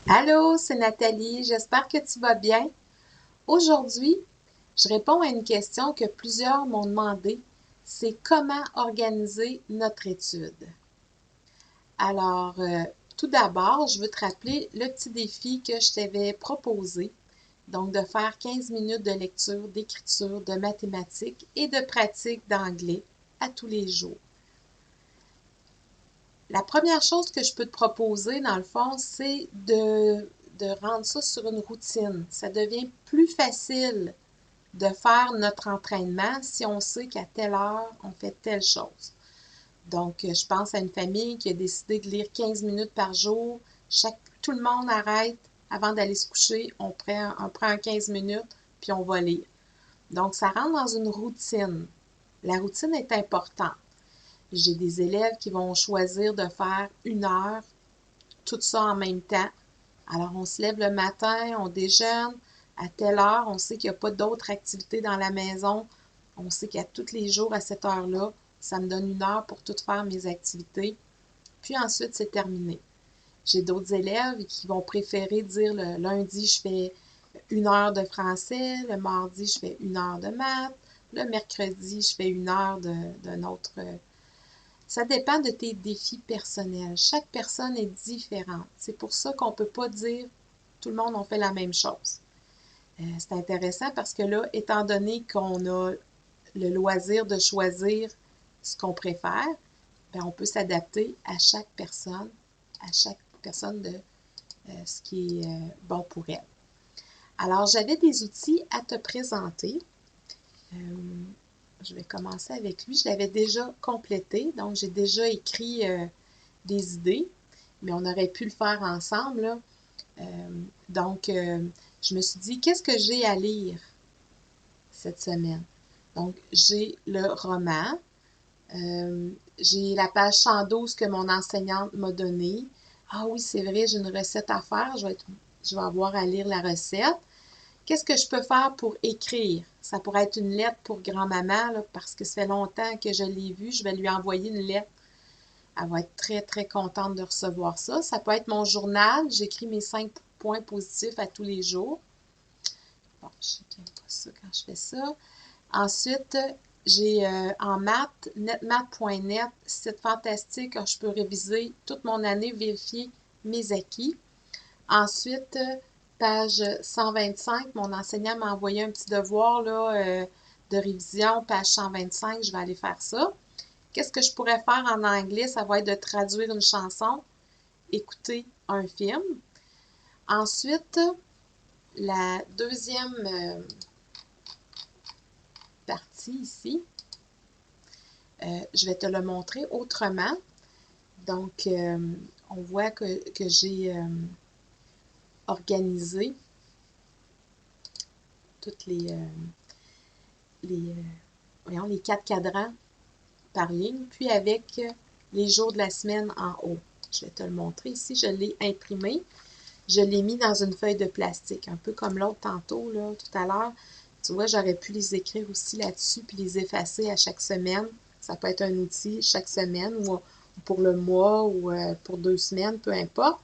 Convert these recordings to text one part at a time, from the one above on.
Allô, c'est Nathalie, j'espère que tu vas bien. Aujourd'hui, je réponds à une question que plusieurs m'ont demandé, c'est comment organiser notre étude. Alors, tout d'abord, je veux te rappeler le petit défi que je t'avais proposé, donc de faire 15 minutes de lecture, d'écriture, de mathématiques et de pratique d'anglais à tous les jours. La première chose que je peux te proposer, dans le fond, c'est de rendre ça sur une routine. Ça devient plus facile de faire notre entraînement si on sait qu'à telle heure, on fait telle chose. Donc, je pense à une famille qui a décidé de lire 15 minutes par jour. Tout le monde arrête avant d'aller se coucher. On prend 15 minutes, puis on va lire. Donc, ça rentre dans une routine. La routine est importante. J'ai des élèves qui vont choisir de faire 1 heure, tout ça en même temps. Alors, on se lève le matin, on déjeune, à telle heure, on sait qu'il n'y a pas d'autres activités dans la maison. On sait qu'à tous les jours, à cette heure-là, ça me donne 1 heure pour tout faire mes activités. Puis ensuite, c'est terminé. J'ai d'autres élèves qui vont préférer dire le lundi, je fais 1 heure de français, le mardi, je fais 1 heure de maths, le mercredi, je fais 1 heure d'un autre. Ça dépend de tes défis personnels. Chaque personne est différente. C'est pour ça qu'on ne peut pas dire tout le monde on fait la même chose. C'est intéressant parce que là, étant donné qu'on a le loisir de choisir ce qu'on préfère, bien, on peut s'adapter à chaque personne de ce qui est bon pour elle. Alors, j'avais des outils à te présenter. Euh, je vais commencer avec lui. Je l'avais déjà complété, donc j'ai déjà écrit des idées, mais on aurait pu le faire ensemble, là. Donc, je me suis dit, qu'est-ce que j'ai à lire cette semaine? Donc, j'ai le roman, j'ai la page 112 que mon enseignante m'a donnée. Ah oui, c'est vrai, j'ai une recette à faire, je vais avoir à lire la recette. Qu'est-ce que je peux faire pour écrire? Ça pourrait être une lettre pour grand-maman, là, parce que ça fait longtemps que je l'ai vue. Je vais lui envoyer une lettre. Elle va être très, très contente de recevoir ça. Ça peut être mon journal. J'écris mes 5 points positifs à tous les jours. Bon, je sais qu'il n'aime pas ça quand je fais ça. Ensuite, j'ai en maths, netmath.net, site fantastique, je peux réviser toute mon année, vérifier mes acquis. Ensuite, page 125, mon enseignant m'a envoyé un petit devoir là, de révision, page 125, je vais aller faire ça. Qu'est-ce que je pourrais faire en anglais? Ça va être de traduire une chanson, écouter un film. Ensuite, la deuxième partie ici, je vais te le montrer autrement. Donc, on voit que j'ai organisé toutes les, voyons, les 4 cadrans par ligne, puis avec les jours de la semaine en haut. Je vais te le montrer ici. Je l'ai imprimé. Je l'ai mis dans une feuille de plastique, un peu comme l'autre tantôt, là, tout à l'heure. Tu vois, j'aurais pu les écrire aussi là-dessus, puis les effacer à chaque semaine. Ça peut être un outil chaque semaine, ou pour le mois, ou pour 2 semaines, peu importe.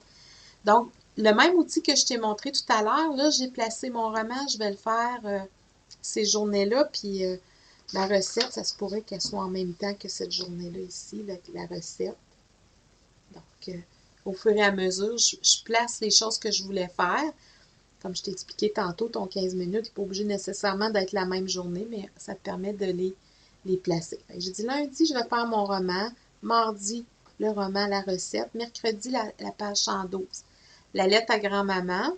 Donc, le même outil que je t'ai montré tout à l'heure, là, j'ai placé mon roman, je vais le faire ces journées-là, puis la recette, ça se pourrait qu'elle soit en même temps que cette journée-là ici, la recette. Donc, au fur et à mesure, je place les choses que je voulais faire. Comme je t'ai expliqué tantôt, ton 15 minutes n'est pas obligé nécessairement d'être la même journée, mais ça te permet de les placer. J'ai dit lundi, je vais faire mon roman. Mardi, le roman, la recette. Mercredi, la page 112. La lettre à grand-maman.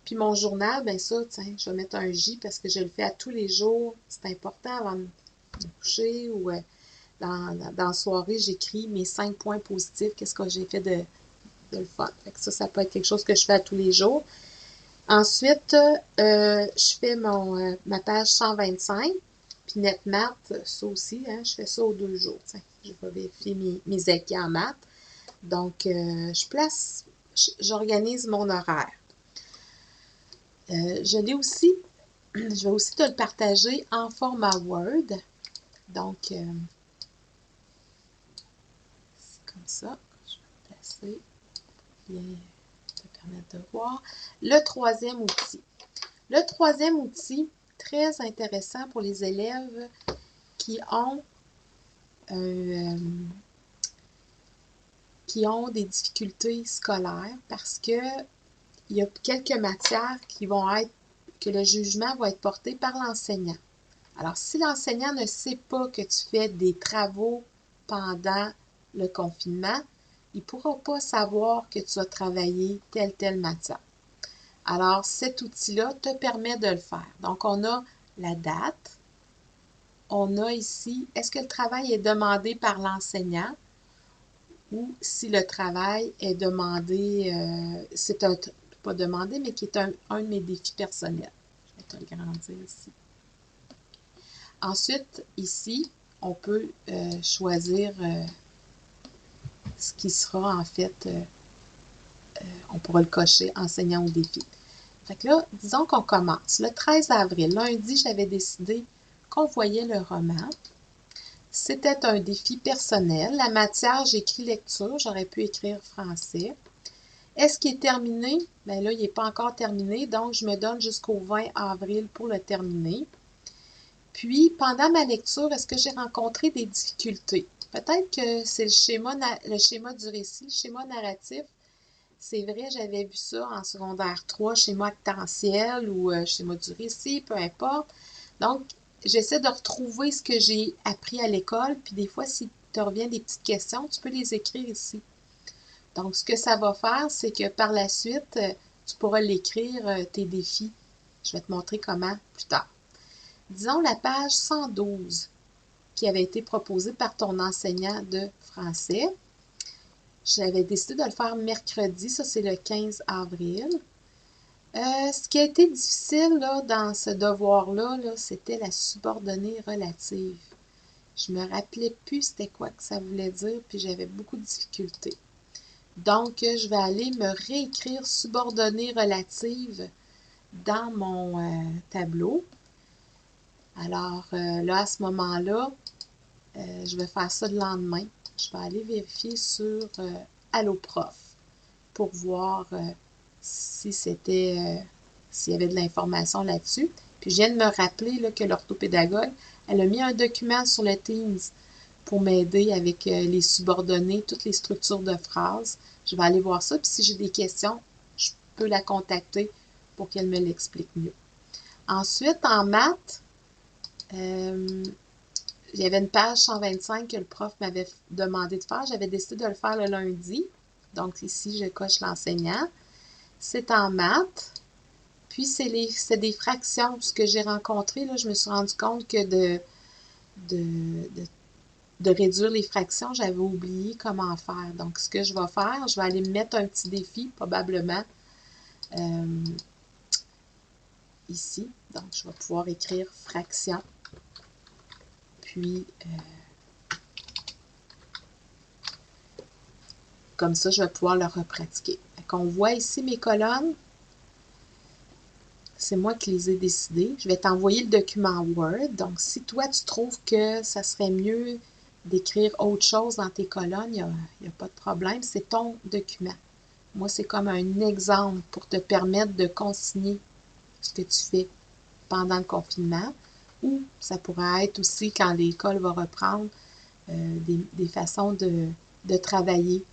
Puis mon journal, bien ça, tiens, je vais mettre un J parce que je le fais à tous les jours. C'est important avant de me coucher ou dans la soirée, j'écris mes 5 points positifs, qu'est-ce que j'ai fait de le fun. Fait que ça peut être quelque chose que je fais à tous les jours. Ensuite, je fais ma page 125, puis NetMath, ça aussi, hein, je fais ça aux 2 jours. Tiens, je vais vérifier mes acquis en maths. Donc, j'organise mon horaire. Je vais aussi te le partager en format Word. Donc, c'est comme ça. Je vais placer bien te permettre de voir. Le troisième outil. Le troisième outil, très intéressant pour les élèves qui ont des difficultés scolaires parce que il y a quelques matières qui vont être, que le jugement va être porté par l'enseignant. Alors, si l'enseignant ne sait pas que tu fais des travaux pendant le confinement, il ne pourra pas savoir que tu as travaillé telle matière. Alors, cet outil-là te permet de le faire. Donc, on a la date. On a ici, est-ce que le travail est demandé par l'enseignant ou si le travail est demandé, c'est pas demandé, mais qui est un de mes défis personnels. Je vais te le grandir ici. Ensuite, ici, on peut choisir ce qui sera en fait, on pourra le cocher, enseignant ou défi. Fait que là, disons qu'on commence. Le 13 avril, lundi, j'avais décidé qu'on voyait le roman. C'était un défi personnel. La matière, j'ai écrit lecture, j'aurais pu écrire français. Est-ce qu'il est terminé? Bien là, il n'est pas encore terminé, donc je me donne jusqu'au 20 avril pour le terminer. Puis, pendant ma lecture, est-ce que j'ai rencontré des difficultés? Peut-être que c'est le schéma du récit, le schéma narratif. C'est vrai, j'avais vu ça en secondaire 3, schéma actentiel ou schéma du récit, peu importe. Donc, j'essaie de retrouver ce que j'ai appris à l'école, puis des fois, si te revient des petites questions, tu peux les écrire ici. Donc, ce que ça va faire, c'est que par la suite, tu pourras l'écrire, tes défis. Je vais te montrer comment plus tard. Disons la page 112 qui avait été proposée par ton enseignant de français. J'avais décidé de le faire mercredi, ça c'est le 15 avril. Ce qui a été difficile là, dans ce devoir-là, c'était la subordonnée relative. Je me rappelais plus c'était quoi que ça voulait dire, puis j'avais beaucoup de difficultés. Donc, je vais aller me réécrire subordonnée relative dans mon tableau. Alors, là, à ce moment-là, je vais faire ça le lendemain. Je vais aller vérifier sur Allo Prof pour voir si c'était, s'il y avait de l'information là-dessus. Puis, je viens de me rappeler là, que l'orthopédagogue, elle a mis un document sur le Teams pour m'aider avec les subordonnées, toutes les structures de phrases. Je vais aller voir ça. Puis, si j'ai des questions, je peux la contacter pour qu'elle me l'explique mieux. Ensuite, en maths, il y avait une page 125 que le prof m'avait demandé de faire. J'avais décidé de le faire le lundi. Donc, ici, je coche l'enseignant. C'est en maths. Puis, c'est des fractions. Ce que j'ai rencontré, là, je me suis rendu compte que de réduire les fractions, j'avais oublié comment faire. Donc, ce que je vais faire, je vais aller me mettre un petit défi, probablement, ici. Donc, je vais pouvoir écrire fraction. Puis, comme ça, je vais pouvoir le repratiquer. On voit ici mes colonnes. C'est moi qui les ai décidées. Je vais t'envoyer le document Word. Donc, si toi, tu trouves que ça serait mieux d'écrire autre chose dans tes colonnes, il n'y a pas de problème. C'est ton document. Moi, c'est comme un exemple pour te permettre de consigner ce que tu fais pendant le confinement. Ou ça pourrait être aussi quand l'école va reprendre des façons de travailler.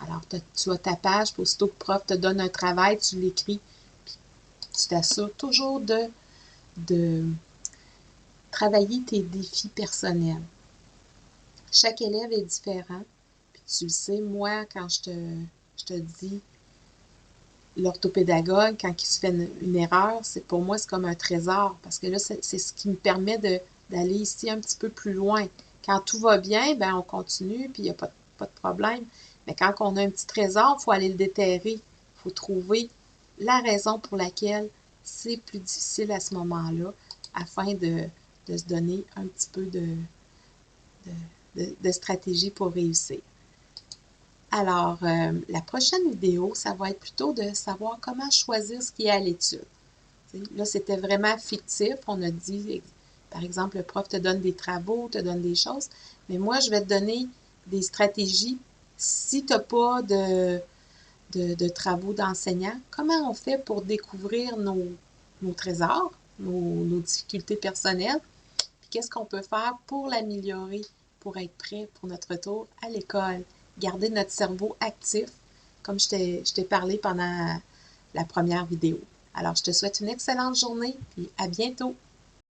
Alors, tu as ta page, puis aussitôt que le prof te donne un travail, tu l'écris. Tu t'assures toujours de travailler tes défis personnels. Chaque élève est différent. Puis tu le sais, moi, quand je te dis l'orthopédagogue, quand il se fait une erreur, pour moi, c'est comme un trésor. Parce que là, c'est ce qui me permet d'aller ici un petit peu plus loin. Quand tout va bien, ben on continue, puis il n'y a pas de problème. Mais quand on a un petit trésor, il faut aller le déterrer. Il faut trouver la raison pour laquelle c'est plus difficile à ce moment-là, afin de se donner un petit peu de stratégie pour réussir. Alors, la prochaine vidéo, ça va être plutôt de savoir comment choisir ce qui est à l'étude. Là, c'était vraiment fictif. On a dit, par exemple, le prof te donne des travaux, te donne des choses, mais moi, je vais te donner des stratégies si tu n'as pas de travaux d'enseignants. Comment on fait pour découvrir nos trésors, nos difficultés personnelles, puis qu'est-ce qu'on peut faire pour l'améliorer, pour être prêt pour notre retour à l'école. Garder notre cerveau actif, comme je t'ai parlé pendant la première vidéo. Alors, je te souhaite une excellente journée, puis à bientôt!